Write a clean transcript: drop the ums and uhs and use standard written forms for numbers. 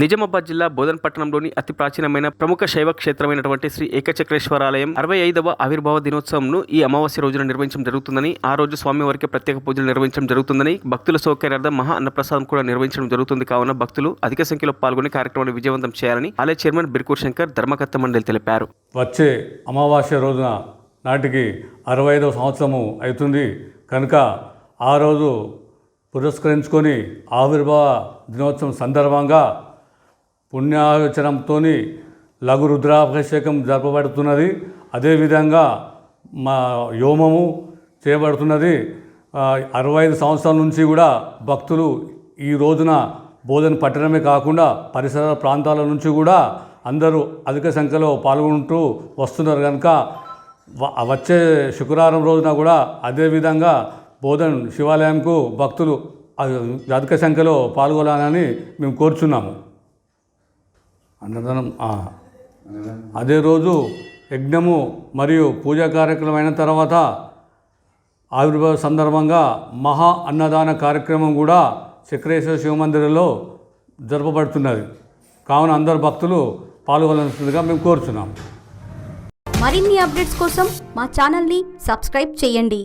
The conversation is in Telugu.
నిజామాబాద్ జిల్లా బోధన్ పట్టణంలోని అతి ప్రాచీనమైన ప్రముఖ శైవ క్షేత్రమైనటువంటి శ్రీ ఏకచక్రేశ్వరాలయం 65వ ఆవిర్భావ దినోత్సవంను ఈ అమావాస్య రోజున నిర్వహించడం జరుగుతుందని, ఆ రోజు స్వామివారికి ప్రత్యేక పూజలు నిర్వహించడం జరుగుతుందని, భక్తుల సౌకర్యార్థం మహా అన్నప్రసాదం కూడా నిర్వహించడం జరుగుతుంది. కావున భక్తులు అధిక సంఖ్యలో పాల్గొని కార్యక్రమాన్ని విజయవంతం చేయాలని ఆలయ చైర్మన్ బిర్కూర్ శంకర్ ధర్మకర్త మండలి తెలిపారు. వచ్చే అమావాస్య రోజున నాటికి 65వ సంవత్సరము అవుతుంది కనుక ఆ రోజు పురస్కరించుకొని ఆవిర్భావ దినోత్సవం సందర్భంగా పుణ్యావచనంతో లఘు రుద్రాభిషేకం జరపబడుతున్నది. అదేవిధంగా మా యోమము చేయబడుతున్నది. 65 సంవత్సరాల నుంచి కూడా భక్తులు ఈ రోజున బోధన పట్టణమే కాకుండా పరిసర ప్రాంతాల నుంచి కూడా అందరూ అధిక సంఖ్యలో పాల్గొంటూ వస్తున్నారు కనుక వచ్చే శుక్రవారం రోజున కూడా అదేవిధంగా బోధన్ శివాలయంకు భక్తులు అధిక సంఖ్యలో పాల్గొనాలని మేము కోరుచున్నాము. అన్నదానం అదే రోజు యజ్ఞము మరియు పూజా కార్యక్రమం అయిన తర్వాత ఆవిర్భావ సందర్భంగా మహా అన్నదాన కార్యక్రమం కూడా చక్రేశ్వర శివమందిరంలో జరపబడుతున్నది. కావున అందరు భక్తులు పాల్గొనాల్సిందిగా మేము కోరుచున్నాము. మరిన్ని అప్డేట్స్ కోసం మా ఛానల్ని సబ్స్క్రైబ్ చేయండి.